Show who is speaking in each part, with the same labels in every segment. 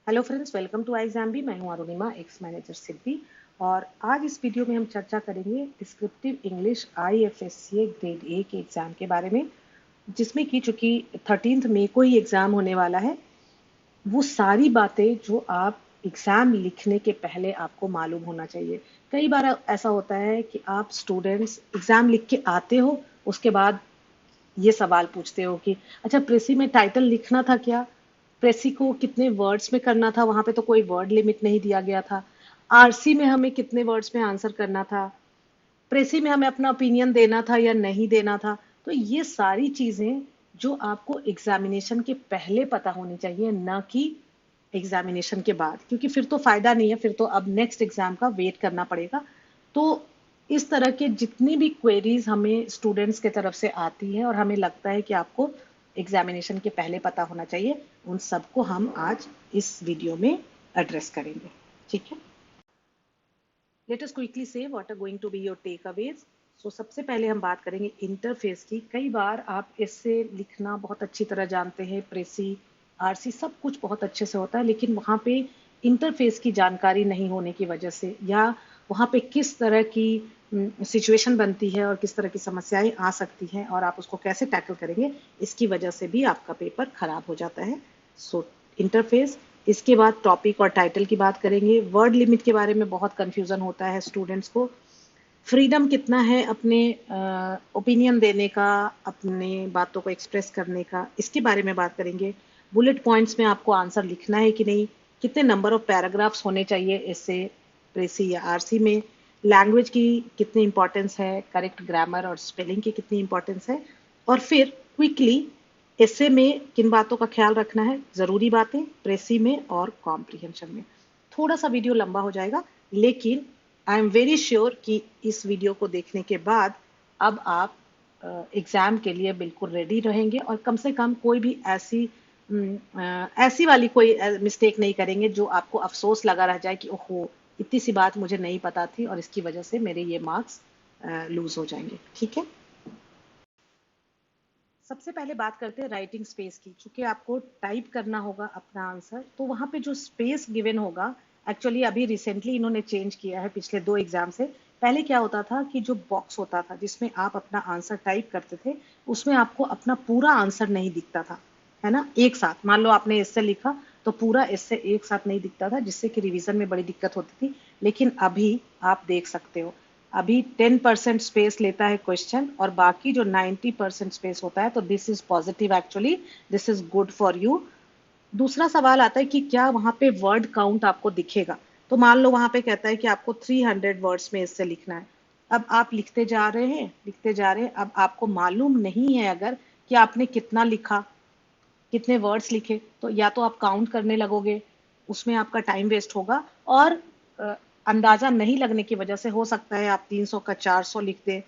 Speaker 1: Hello friends, welcome to iExamBee। मैं हूं Arunima, ex manager सिद्धि। और आज इस वीडियो में हम चर्चा करेंगे descriptive English IFSCA grade A के एग्जाम के बारे में, जिसमें कि चूंकि 13 मई को ही एग्जाम होने वाला है, वो सारी बातें जो आप एग्जाम लिखने के पहले आपको मालूम होना चाहिए। कई बार ऐसा होता है कि आप स्टूडेंट्स एग्जाम लिख के आते हो, उसके बाद ये सवाल पूछते हो कि अच्छा, प्रेसी में टाइटल लिखना था क्या, प्रेसी को कितने वर्ड्स में करना था, वहां पे तो कोई वर्ड लिमिट नहीं दिया गया था। आरसी में हमें कितने वर्ड्स में आंसर करना था, प्रेसी में हमें अपना ओपिनियन देना था या नहीं देना था। तो ये सारी चीजें जो आपको एग्जामिनेशन के पहले पता होनी चाहिए, ना कि एग्जामिनेशन के बाद, क्योंकि फिर तो फायदा नहीं है, फिर तो अब नेक्स्ट एग्जाम का वेट करना पड़ेगा। तो इस तरह के जितनी भी क्वेरीज हमें स्टूडेंट्स के तरफ से आती है और हमें लगता है कि आपको एग्जामिनेशन के पहले पता होना चाहिए, उन सबको हम आज इस वीडियो में एड्रेस करेंगे। ठीक है, let us quickly see what are going to be your takeaways. So सबसे पहले हम बात करेंगे इंटरफेस की। कई बार आप इससे लिखना बहुत अच्छी तरह जानते हैं, प्रेसी आरसी सब कुछ बहुत अच्छे से होता है, लेकिन वहाँ पे इंटरफेस की जानकारी नहीं होने की वजह से, या वहाँ पे किस तरह की सिचुएशन बनती है और किस तरह की समस्याएं आ सकती हैं और आप उसको कैसे टैकल करेंगे, इसकी वजह से भी आपका पेपर खराब हो जाता है। सो इंटरफेस, इसके बाद टॉपिक और टाइटल की बात करेंगे। वर्ड लिमिट के बारे में बहुत कंफ्यूजन होता है स्टूडेंट्स को। फ्रीडम कितना है अपने ओपिनियन देने का, अपने बातों को एक्सप्रेस करने का, इसके बारे में बात करेंगे। बुलेट पॉइंट्स में आपको आंसर लिखना है कि नहीं, कितने नंबर ऑफ पैराग्राफ्स होने चाहिए इससे, प्रेसी या आरसी में। लैंग्वेज की कितनी इंपॉर्टेंस है, करेक्ट ग्रामर और स्पेलिंग की कितनी इंपॉर्टेंस है। और फिर क्विकली ऐसे में किन बातों का ख्याल रखना है, जरूरी बातें प्रेसी में और कॉम्प्रिहेंशन में। थोड़ा सा वीडियो लंबा हो जाएगा, लेकिन आई एम वेरी श्योर कि इस वीडियो को देखने के बाद अब आप एग्जाम के लिए बिल्कुल रेडी रहेंगे और कम से कम कोई भी ऐसी वाली कोई मिस्टेक नहीं करेंगे जो आपको अफसोस लगा रह जाए कि ओहो, इतनी सी बात मुझे नहीं पता थी और इसकी वजह से मेरे ये मार्क्स लूज हो जाएंगे। ठीक है, सबसे पहले बात करते हैं राइटिंग स्पेस की। चूंकि आपको टाइप करना होगा अपना आंसर, तो वहां पे जो स्पेस गिवन होगा, एक्चुअली अभी रिसेंटली इन्होंने चेंज किया है, पिछले 2 एग्जाम से। पहले क्या होता था कि जो बॉक्स होता था जिसमें आप अपना आंसर टाइप करते थे, उसमें आपको अपना पूरा आंसर नहीं दिखता था, है ना। एक साथ मान लो आपने इससे लिखा तो पूरा इससे एक साथ नहीं दिखता था, जिससे कि रिवीजन में बड़ी दिक्कत होती थी। लेकिन अभी आप देख सकते हो, अभी 10% स्पेस लेता है क्वेश्चन और बाकी जो 90% स्पेस होता है, तो this is positive, actually this is good for you. दूसरा सवाल आता है कि क्या वहां पे वर्ड काउंट आपको दिखेगा। तो मान लो वहां पे कहता है कि आपको 300 वर्ड्स में इससे लिखना है। अब आप लिखते जा रहे हैं, लिखते जा रहे हैं, अब आपको मालूम नहीं है अगर कि आपने कितना लिखा, कितने वर्ड्स लिखे, तो या तो आप काउंट करने लगोगे, उसमें आपका टाइम वेस्ट होगा। और अंदाजा नहीं लगने की वजह से हो सकता है आप 300 का 400 लिख दे,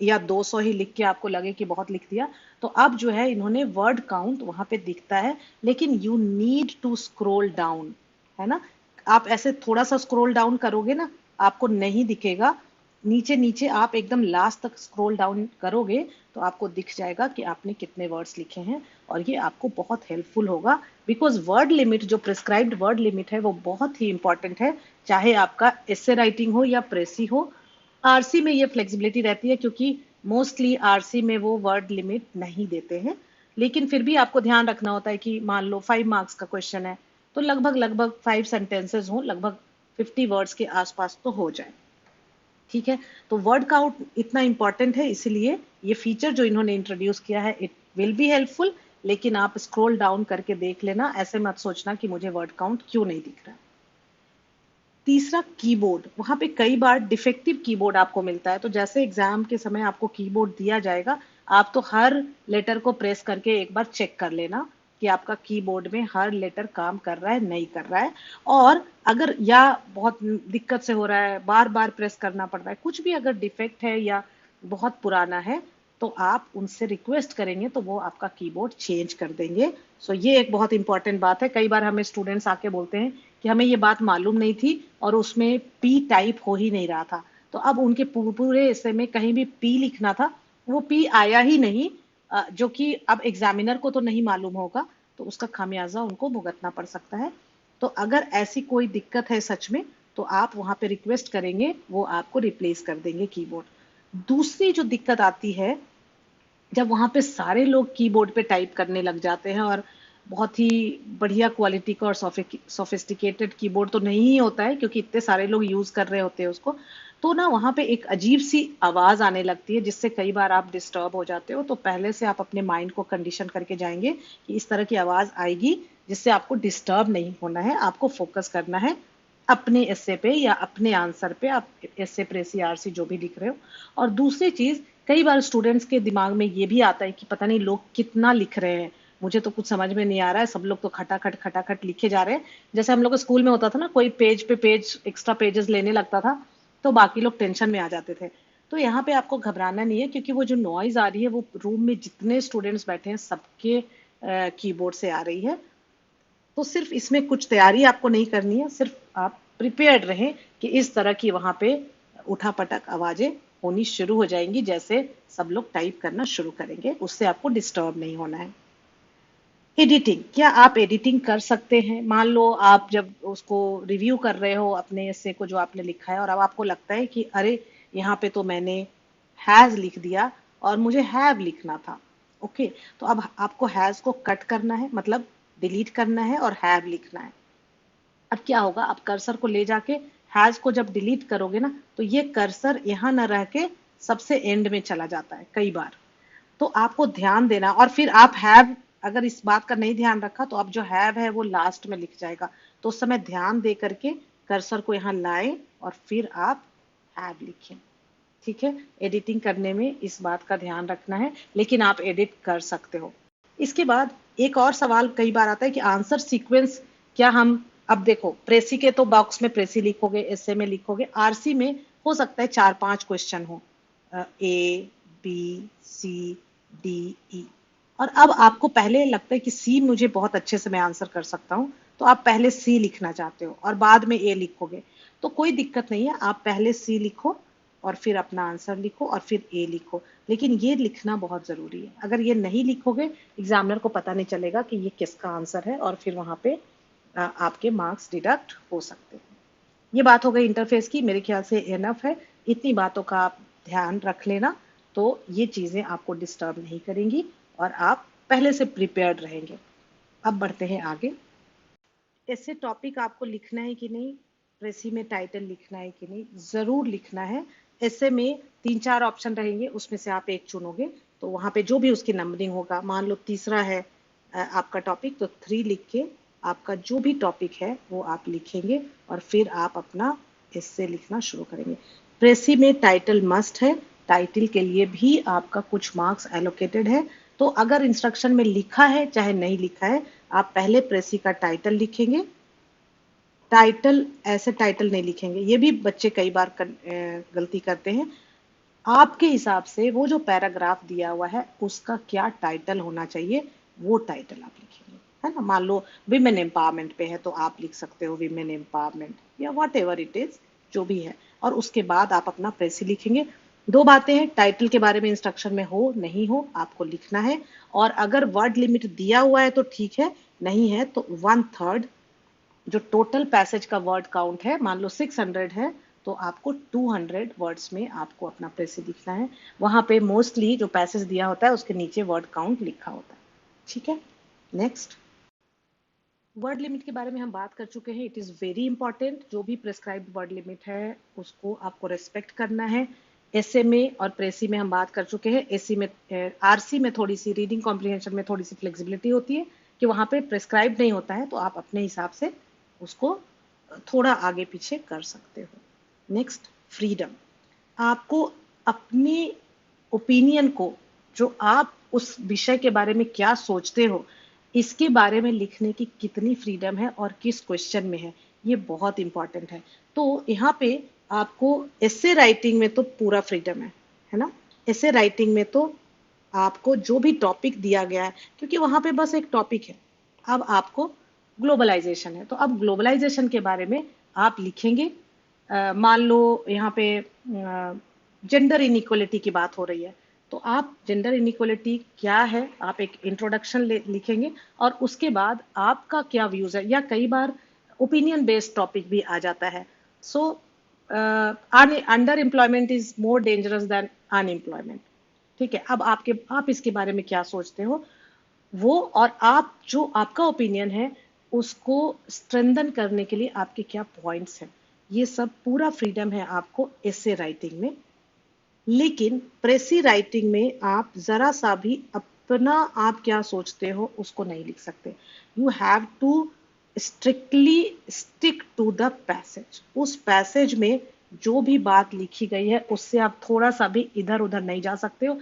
Speaker 1: या 200 ही लिख के आपको लगे कि बहुत लिख दिया। तो अब जो है इन्होंने वर्ड काउंट वहां पे दिखता है, लेकिन you need to scroll down, है ना। आप ऐसे थोड़ा सा स्क्रॉल डाउन करोगे ना, आपको नहीं दिखेगा। नीचे नीचे आप एकदम लास्ट तक स्क्रॉल डाउन करोगे तो आपको दिख जाएगा कि आपने कितने वर्ड्स लिखे हैं, और ये आपको बहुत हेल्पफुल होगा। बिकॉज वर्ड लिमिट, जो प्रिस्क्राइब्ड वर्ड लिमिट है, वो बहुत ही इंपॉर्टेंट है, चाहे आपका एस्से राइटिंग हो या प्रेसी हो। आरसी में ये फ्लेक्सिबिलिटी रहती है, क्योंकि मोस्टली आरसी में वो वर्ड लिमिट नहीं देते हैं। लेकिन फिर भी आपको ध्यान रखना होता है कि मान लो 5 मार्क्स का क्वेश्चन है, तो लगभग लगभग 5 सेंटेंसेस हो, लगभग 50 वर्ड्स के आसपास तो हो जाए। ठीक है, तो वर्ड काउंट इतना इंपॉर्टेंट है, इसलिए ये फीचर जो इन्होंने इंट्रोड्यूस किया है, इट विल बी हेल्पफुल। लेकिन आप स्क्रॉल डाउन करके देख लेना, ऐसे मत सोचना कि मुझे वर्ड काउंट क्यों नहीं दिख रहा। तीसरा, कीबोर्ड। वहां पे कई बार डिफेक्टिव कीबोर्ड आपको मिलता है, तो जैसे एग्जाम के समय आपको कीबोर्ड दिया जाएगा, आप तो हर लेटर को प्रेस करके एक बार चेक कर लेना कि आपका कीबोर्ड में हर लेटर काम कर रहा है नहीं कर रहा है। और अगर या बहुत दिक्कत से हो रहा है, बार बार प्रेस करना पड़ रहा है, कुछ भी अगर डिफेक्ट है या बहुत पुराना है, तो आप उनसे रिक्वेस्ट करेंगे तो वो आपका कीबोर्ड चेंज कर देंगे। सो ये एक बहुत इंपॉर्टेंट बात है। कई बार हमें स्टूडेंट्स आके बोलते हैं कि हमें ये बात मालूम नहीं थी और उसमें पी टाइप हो ही नहीं रहा था। तो अब उनके पूरे हिस्से में कहीं भी पी लिखना था, वो पी आया ही नहीं, जो कि अब एग्जामिनर को तो नहीं मालूम होगा, तो उसका खामियाजा उनको भुगतना पड़ सकता है। तो अगर ऐसी कोई दिक्कत है सच में, तो आप वहां पे रिक्वेस्ट करेंगे, वो आपको रिप्लेस कर देंगे कीबोर्ड। दूसरी जो दिक्कत आती है, जब वहां पे सारे लोग कीबोर्ड पे टाइप करने लग जाते हैं, और बहुत ही बढ़िया क्वालिटी का और सोफिस्टिकेटेड कीबोर्ड तो नहीं ही होता है, क्योंकि इतने सारे लोग यूज कर रहे होते हैं उसको, तो ना वहां पे एक अजीब सी आवाज आने लगती है, जिससे कई बार आप डिस्टर्ब हो जाते हो। तो पहले से आप अपने माइंड को कंडीशन करके जाएंगे कि इस तरह की आवाज आएगी, जिससे आपको डिस्टर्ब नहीं होना है, आपको फोकस करना है अपने एस्से पे या अपने आंसर पे, आप एस्से प्रेसी आरसी जो भी लिख रहे हो। और दूसरी चीज, कई बार स्टूडेंट्स के दिमाग में ये भी आता है कि पता नहीं लोग कितना लिख रहे हैं, मुझे तो कुछ समझ में नहीं आ रहा है, सब लोग तो खटाखट खटाखट लिखे जा रहे हैं। जैसे हम लोग के स्कूल में होता था ना, कोई पेज पे पेज एक्स्ट्रा पेजेस लेने लगता था, तो बाकी लोग टेंशन में आ जाते थे। तो यहाँ पे आपको घबराना नहीं है, क्योंकि वो जो नॉइज आ रही है वो रूम में जितने स्टूडेंट्स बैठे हैं सबके कीबोर्ड से आ रही है। तो सिर्फ इसमें कुछ तैयारी आपको नहीं करनी है, सिर्फ आप प्रिपेयर्ड रहें कि इस तरह की वहां पे उठापटक आवाजें होनी शुरू हो जाएंगी, जैसे सब लोग टाइप करना शुरू करेंगे, उससे आपको डिस्टर्ब नहीं होना है। एडिटिंग, क्या आप एडिटिंग कर सकते हैं? मान लो आप जब उसको रिव्यू कर रहे हो अपने ऐसे को जो आपने लिखा है, और अब आपको लगता है कि अरे यहाँ पे तो मैंने हैज लिख दिया और मुझे हैव लिखना था। ओके, तो अब आपको हैज को कट करना है, मतलब डिलीट करना है, और हैव लिखना है। अब क्या होगा, आप कर्सर को ले जाके हैज को जब डिलीट करोगे ना, तो ये कर्सर यहाँ न रह के सबसे एंड में चला जाता है कई बार। तो आपको ध्यान देना, और फिर आप हैव, अगर इस बात का नहीं ध्यान रखा तो अब जो हैव है वो लास्ट में लिख जाएगा। तो उस समय ध्यान दे करके कर्सर को यहाँ लाएं और फिर आप हैव लिखें। ठीक है, एडिटिंग करने में इस बात का ध्यान रखना है, लेकिन आप एडिट कर सकते हो। इसके बाद एक और सवाल कई बार आता है कि आंसर सीक्वेंस क्या हम, अब देखो प्रेसी के तो बॉक्स में प्रेसी लिखोगे, एसए में लिखोगे, आरसी में हो सकता है 4-5 क्वेश्चन हो, A B C D E, और अब आपको पहले लगता है कि सी मुझे बहुत अच्छे से मैं आंसर कर सकता हूं, तो आप पहले सी लिखना चाहते हो और बाद में ए लिखोगे, तो कोई दिक्कत नहीं है, आप पहले सी लिखो और फिर अपना आंसर लिखो और फिर ए लिखो। लेकिन ये लिखना बहुत जरूरी है, अगर ये नहीं लिखोगे एग्जामिनर को पता नहीं चलेगा कि ये किसका आंसर है, और फिर वहां पे आपके मार्क्स डिडक्ट हो सकते हैं। ये बात हो गई इंटरफेस की, मेरे ख्याल से एनफ है। इतनी बातों का आप ध्यान रख लेना, तो ये चीजें आपको डिस्टर्ब नहीं करेंगी और आप पहले से प्रिपेयर्ड रहेंगे। अब बढ़ते हैं आगे। ऐसे टॉपिक आपको लिखना है कि नहीं, प्रेसी में टाइटल लिखना है कि नहीं, जरूर लिखना है। ऐसे में 3-4 ऑप्शन रहेंगे, उसमें से आप एक चुनोगे, तो वहां पे जो भी उसकी नंबरिंग होगा, मान लो तीसरा है आपका टॉपिक, तो 3 लिख के आपका जो भी टॉपिक है वो आप लिखेंगे और फिर आप अपना इससे लिखना शुरू करेंगे। प्रेसी में टाइटल मस्ट है, टाइटल के लिए भी आपका कुछ मार्क्स एलोकेटेड है। तो अगर इंस्ट्रक्शन में लिखा है चाहे नहीं लिखा है, आप पहले प्रेसी का टाइटल लिखेंगे। टाइटल ऐसे टाइटल नहीं लिखेंगे, ये भी बच्चे कई बार गलती करते हैं। आपके हिसाब से वो जो पैराग्राफ दिया हुआ है उसका क्या टाइटल होना चाहिए, वो टाइटल आप लिखेंगे, है ना। मान लो विमेन एम्पावरमेंट पे है, तो आप लिख सकते हो विमेन एम्पावरमेंट या व्हाट एवर इट इज, जो भी है, और उसके बाद आप अपना प्रेसी लिखेंगे। दो बातें हैं, टाइटल के बारे में इंस्ट्रक्शन में हो नहीं हो आपको लिखना है, और अगर वर्ड लिमिट दिया हुआ है तो ठीक है, नहीं है तो 1/3 जो टोटल पैसेज का वर्ड काउंट है, मान लो 600 है, तो आपको 200 वर्ड्स में आपको अपना प्रेसी लिखना है। वहां पे मोस्टली जो पैसेज दिया होता है उसके नीचे वर्ड काउंट लिखा होता है। ठीक है, नेक्स्ट। वर्ड लिमिट के बारे में हम बात कर चुके हैं, इट इज वेरी इंपॉर्टेंट। जो भी प्रेस्क्राइब्ड वर्ड लिमिट है उसको आपको रेस्पेक्ट करना है। एसए में और प्रेसी में हम बात कर चुके हैं। एसी में, आरसी में थोड़ी सी रीडिंग कॉम्प्रिहेंशन में थोड़ी सी फ्लेक्सिबिलिटी होती है कि वहां पे प्रेस्क्राइब नहीं होता है, तो आप अपने हिसाब से उसको थोड़ा आगे पीछे कर सकते हो। Next, freedom. आपको अपनी ओपिनियन को, जो आप उस विषय के बारे में क्या सोचते हो, इसके बारे में लिखने की कितनी फ्रीडम है और किस क्वेश्चन में है, ये बहुत इंपॉर्टेंट है। तो यहाँ पे आपको एसे राइटिंग में तो पूरा फ्रीडम है ना। एसे राइटिंग में तो आपको जो भी टॉपिक दिया गया है, क्योंकि वहां पे बस एक टॉपिक है। अब आपको ग्लोबलाइजेशन है, तो अब ग्लोबलाइजेशन के बारे में आप लिखेंगे। मान लो यहाँ पे जेंडर इनइक्वलिटी की बात हो रही है, तो आप जेंडर इनइक्वलिटी क्या है, आप एक इंट्रोडक्शन लिखेंगे, और उसके बाद आपका क्या व्यूज है। या कई बार ओपिनियन बेस्ड टॉपिक भी आ जाता है. So under employment is more dangerous than unemployment. ठीक है, अब आप इसके बारे में क्या सोचते हो, वो और आप जो आपका ओपिनियन है उसको स्ट्रेंथन करने के लिए आपके क्या पॉइंट्स हैं, ये सब पूरा फ्रीडम है आपको एसे राइटिंग में. लेकिन प्रेसी राइटिंग में आप जरा सा भी अपना आप क्या सोचते हो उसको नहीं लिख सकते. You have to strictly stick to the passage. उस पैसेज में जो भी बात लिखी गई है उससे आप थोड़ा सा भी इधर उधर नहीं जा सकते हो.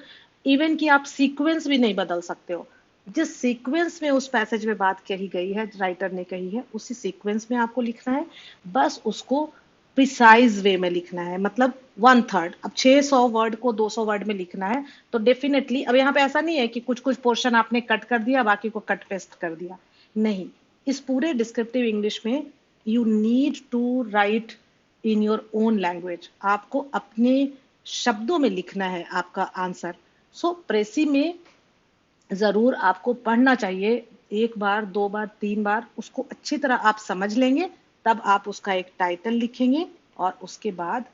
Speaker 1: इवन कि आप सीक्वेंस भी नहीं बदल सकते हो. जिस सीक्वेंस में उस पैसेज में बात कही गई है, राइटर ने कही है, उसी सीक्वेंस में आपको लिखना है. बस उसको प्रिसाइज वे में लिखना है. मतलब 1/3. अब 600 वर्ड को 200 वर्ड में लिखना है तो डेफिनेटली अब यहाँ पे ऐसा नहीं है कि कुछ कुछ पोर्शन आपने कट कर दिया बाकी को कट पेस्ट कर दिया. नहीं, इस पूरे डिस्क्रिप्टिव इंग्लिश में you need to write in your own language. आपको अपने शब्दों में लिखना है आपका आंसर. सो प्रेसी में जरूर आपको पढ़ना चाहिए. एक बार, दो बार, तीन बार उसको अच्छी तरह आप समझ लेंगे, तब आप उसका एक टाइटल लिखेंगे और उसके बाद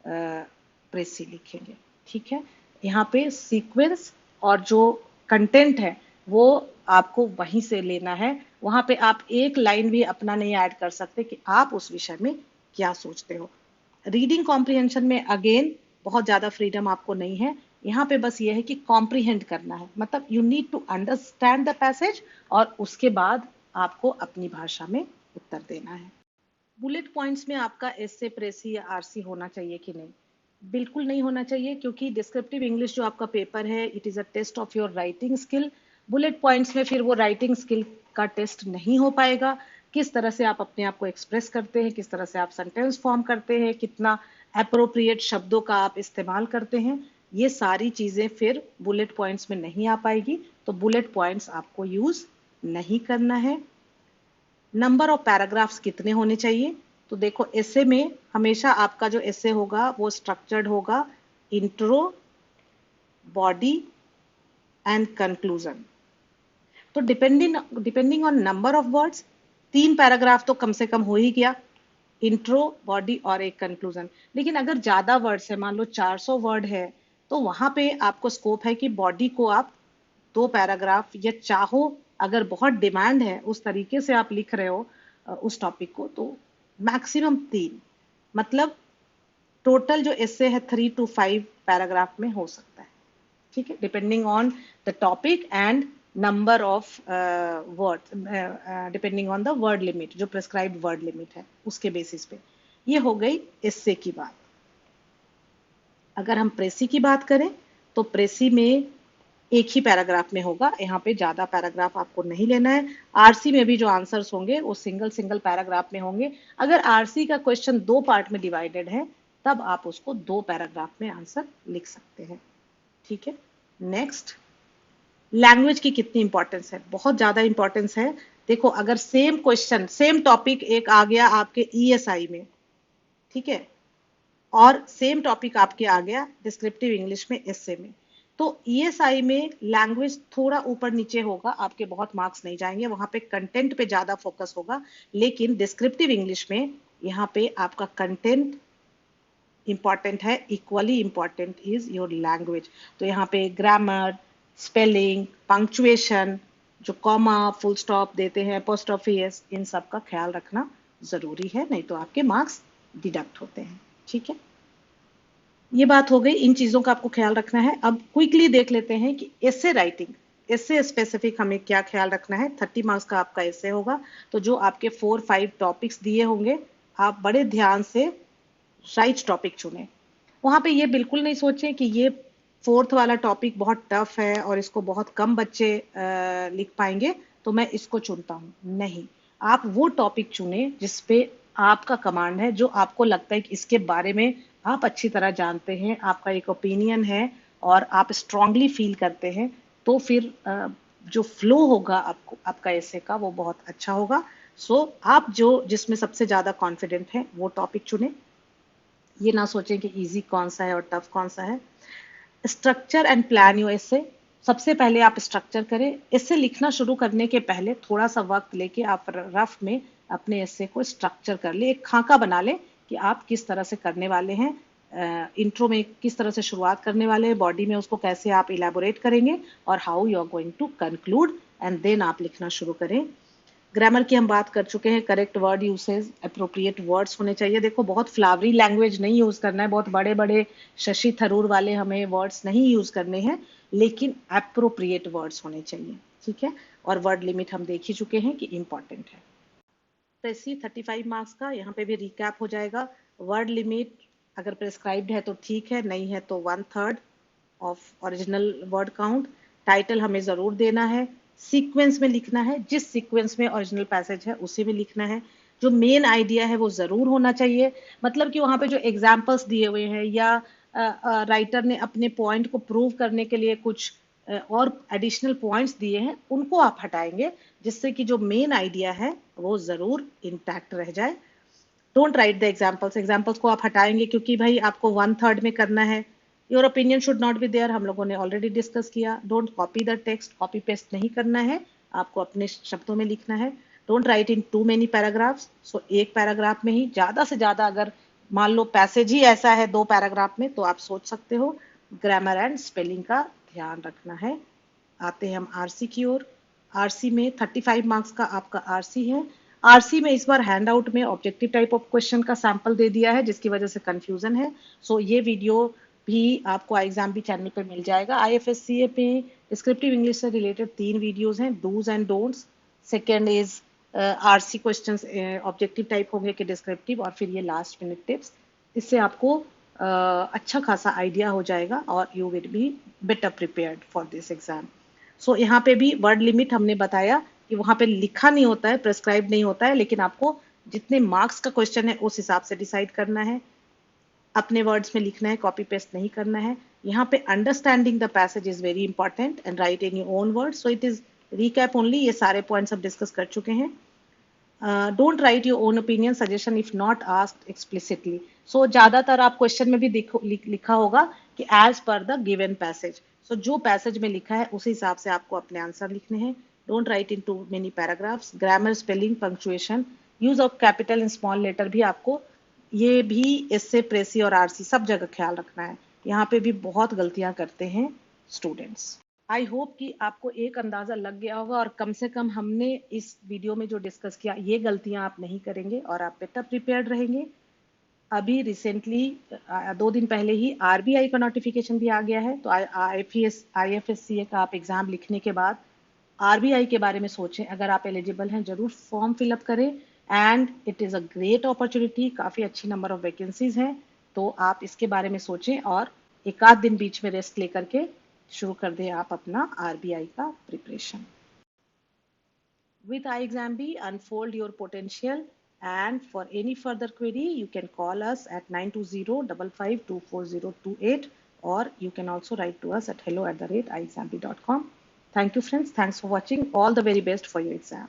Speaker 1: प्रेसी लिखेंगे. ठीक है, यहाँ पे सीक्वेंस और जो कंटेंट है वो आपको वहीं से लेना है. वहां पे आप एक लाइन भी अपना नहीं ऐड कर सकते कि आप उस विषय में क्या सोचते हो. रीडिंग कॉम्प्रिहेंशन में अगेन बहुत ज्यादा फ्रीडम आपको नहीं है. यहाँ पे बस ये है कि कॉम्प्रिहेंड करना है. मतलब you need to understand the passage और उसके बाद आपको अपनी भाषा में उत्तर देना है. बुलेट पॉइंट्स में आपका एसे, प्रेसी या आरसी होना चाहिए कि नहीं? बिल्कुल नहीं होना चाहिए, क्योंकि डिस्क्रिप्टिव इंग्लिश जो आपका पेपर है it is a test of your writing skill. Bullet points में फिर वो राइटिंग स्किल का टेस्ट नहीं हो पाएगा. किस तरह से आप अपने आप को एक्सप्रेस करते हैं, किस तरह से आप सेंटेंस फॉर्म करते हैं, कितना अप्रोप्रिएट शब्दों का आप इस्तेमाल करते हैं, ये सारी चीजें फिर बुलेट पॉइंट्स में नहीं आ पाएगी. तो बुलेट पॉइंट्स आपको यूज नहीं करना है. नंबर ऑफ पैराग्राफ्स कितने होने चाहिए? तो देखो, एसे में हमेशा आपका जो एसे होगा वो स्ट्रक्चर्ड होगा. Intro, body and conclusion. तो depending on number of words 3 paragraph तो कम से कम हो ही गया. इंट्रो, बॉडी और एक कंक्लूजन. लेकिन अगर ज्यादा वर्ड्स है, मान लो 400 वर्ड है, तो वहां पे आपको स्कोप है कि बॉडी को आप 2 पैराग्राफ या चाहो, अगर बहुत डिमांड है उस तरीके से आप लिख रहे हो उस टॉपिक को, तो मैक्सिमम 3. मतलब टोटल जो एसे है 3 to 5 पैराग्राफ में हो सकता है. ठीक है, depending on the topic and number of word, depending on the word limit, जो प्रिस्क्राइब्ड वर्ड लिमिट है उसके बेसिस पे. ये हो गई एसे की बात. अगर हम प्रेसी की बात करें तो प्रेसी में एक ही पैराग्राफ में होगा. यहाँ पे ज्यादा पैराग्राफ आपको नहीं लेना है. आरसी में भी जो आंसर्स होंगे वो सिंगल सिंगल पैराग्राफ में होंगे. अगर आरसी का क्वेश्चन 2 पार्ट में डिवाइडेड है तब आप उसको 2 पैराग्राफ में आंसर लिख सकते हैं. ठीक है, नेक्स्ट, लैंग्वेज की कितनी इंपॉर्टेंस है? बहुत ज्यादा इंपॉर्टेंस है. देखो, अगर सेम क्वेश्चन, सेम टॉपिक एक आ गया आपके ईएसआई में, ठीक है, और सेम टॉपिक आपके आ गया डिस्क्रिप्टिव इंग्लिश में एसे में, तो ईएसआई में लैंग्वेज थोड़ा ऊपर नीचे होगा, आपके बहुत मार्क्स नहीं जाएंगे. वहां पे कंटेंट पे ज्यादा फोकस होगा. लेकिन डिस्क्रिप्टिव इंग्लिश में यहाँ पे आपका कंटेंट इंपॉर्टेंट है, equally important is your language. तो यहाँ पे ग्रामर, स्पेलिंग, पंक्चुएशन, जो कॉमा, फुल स्टॉप देते हैं, अपोस्ट्रोफी, इन सब का ख्याल रखना जरूरी है, नहीं तो आपके मार्क्स डिडक्ट होते हैं. ठीक है, ये बात हो गई. इन चीजों का आपको ख्याल रखना है. अब क्विकली देख लेते हैं कि एसे राइटिंग, एसे स्पेसिफिक हमें क्या ख्याल रखना है. 30 मार्क्स का आपका एसे होगा. तो जो आपके 4-5 टॉपिक्स दिए होंगे, आप बड़े ध्यान से राइट टॉपिक चुने. वहां पे ये बिल्कुल नहीं सोचें कि ये 4th वाला टॉपिक बहुत टफ है और इसको बहुत कम बच्चे लिख पाएंगे तो मैं इसको चुनता हूं. नहीं, आप वो टॉपिक चुने जिसपे आपका कमांड है, जो आपको लगता है कि इसके बारे में आप अच्छी तरह जानते हैं, आपका एक ओपिनियन है और आप स्ट्रांगली फील करते हैं. तो फिर जो फ्लो होगा आपको, आपका एसे का, वो बहुत अच्छा होगा. सो आप जो जिसमें सबसे ज्यादा कॉन्फिडेंट है वो टॉपिक चुने. ये ना सोचें कि इजी कौन सा है और टफ कौन सा है. स्ट्रक्चर एंड प्लान योर एसे. सबसे पहले आप स्ट्रक्चर करें. इससे लिखना शुरू करने के पहले थोड़ा सा वक्त लेके आप रफ में अपने ऐसे को स्ट्रक्चर कर ले, एक खाका बना ले कि आप किस तरह से करने वाले हैं, इंट्रो में किस तरह से शुरुआत करने वाले हैं, बॉडी में उसको कैसे आप इलेबोरेट करेंगे और how you are going to conclude, and then आप लिखना शुरू करें। ग्रामर की हम बात कर चुके हैं, correct word usage, appropriate words होने चाहिए। देखो बहुत फ्लावरी लैंग्वेज नहीं यूज करना है, बहुत बड़े बड़े शशि थरूर वाले हमें वर्ड्स नहीं यूज करने हैं, लेकिन अप्रोप्रिएट वर्ड्स होने चाहिए, ठीक है। और वर्ड लिमिट हम देख ही चुके हैं कि इंपॉर्टेंट है। तो इसी 35 मार्क्स का यहाँ पे भी रिकैप हो जाएगा। वर्ड लिमिट अगर प्रेस्क्राइब्ड है तो ठीक है, नहीं है तो 1/3 of original word count. Title हमें जरूर देना है, सीक्वेंस में लिखना है, जिस सीक्वेंस में ओरिजिनल पैसेज है उसी में लिखना है। जो मेन आइडिया है वो जरूर होना चाहिए, मतलब कि वहां पे जो एग्जाम्पल्स दिए हुए हैं या राइटर ने अपने पॉइंट को प्रूव करने के लिए कुछ और एडिशनल पॉइंट्स दिए हैं उनको आप हटाएंगे, जिससे कि जो मेन आइडिया है वो जरूर इंटैक्ट रह जाए। Don't write the examples, examples को आप हटाएंगे क्योंकि भाई आपको 1/3 में करना है। Your opinion should not be there, हम लोगों ने ऑलरेडी डिस्कस किया। Don't copy the text, copy paste नहीं करना है, आपको अपने शब्दों में लिखना है। Don't write in too many paragraphs, so एक पैराग्राफ में ही ज्यादा से ज्यादा, अगर मान लो पैसेज ही ऐसा है 2 पैराग्राफ में तो आप सोच सकते हो। ग्रामर एंड स्पेलिंग का ध्यान रखना है। आते हैं हम आरसी की ओर। आरसी में 35 मार्क्स का आपका आरसी है। आरसी में इस बार हैंड आउट में ऑब्जेक्टिव टाइप ऑफ क्वेश्चन का सैंपल दे दिया है, जिसकी वजह से कंफ्यूजन है। सो ये वीडियो भी आपको एग्जाम भी चैनल पे मिल जाएगा। आईएफएससीए पे डिस्क्रिप्टिव इंग्लिश से रिलेटेड 3 वीडियोस हैं, dos and don'ts. Second is RC questions objective type होंगे कि डिस्क्रिप्टिव, और फिर ये लास्ट मिनट टिप्स। इससे आपको अच्छा खासा आइडिया हो जाएगा और you will be better prepared for this exam. So यहाँ पे भी वर्ड लिमिट हमने बताया कि वहां पे लिखा नहीं होता है, प्रेस्क्राइब नहीं होता है, लेकिन आपको जितने मार्क्स का क्वेश्चन है उस हिसाब से डिसाइड करना है, अपने वर्ड्स में लिखना है, कॉपी पेस्ट नहीं करना है। यहाँ पे understanding the passage is very important and write in your own word. So it is recap only, ये सारे पॉइंट्स हम डिस्कस कर चुके हैं। Don't write your own opinion suggestion if not asked explicitly. So ज्यादातर आप क्वेश्चन में भी लिखा होगा कि as per the given passage. सो जो पैसेज में लिखा है उस हिसाब से आपको अपने आंसर लिखने हैं। Don't write in too many paragraphs. Grammar, spelling, punctuation, use of capital and small letter भी आपको, ये भी इससे प्रेसी और आरसी सब जगह ख्याल रखना है। यहाँ पे भी बहुत गलतियां करते हैं स्टूडेंट्स। आई होप कि आपको एक अंदाजा लग गया होगा और कम से कम हमने इस वीडियो में जो डिस्कस किया ये गलतियां आप नहीं करेंगे और आप बेटर प्रिपेयर्ड रहेंगे। अभी रिसेंटली 2 दिन पहले ही आरबीआई का नोटिफिकेशन भी आ गया है, तो आईएफएससीए का आप एग्जाम लिखने के बाद आरबीआई के बारे में सोचें। अगर आप एलिजिबल हैं जरूर फॉर्म फिलअप करें, and it is a great opportunity, काफ़ी अच्छी नंबर ऑफ वैकेंसीज हैं, तो आप इसके बारे में सोचें और एक आध दिन बीच में रेस्ट लेकर के शुरू कर दें आप अपना आरबीआई का preparation. With iExamB, unfold your potential, and for any further query, you can call us at 920-5524028, or you can also write to us at hello@iexamb.com. Thank you, friends. Thanks for watching. All the very best for your exam.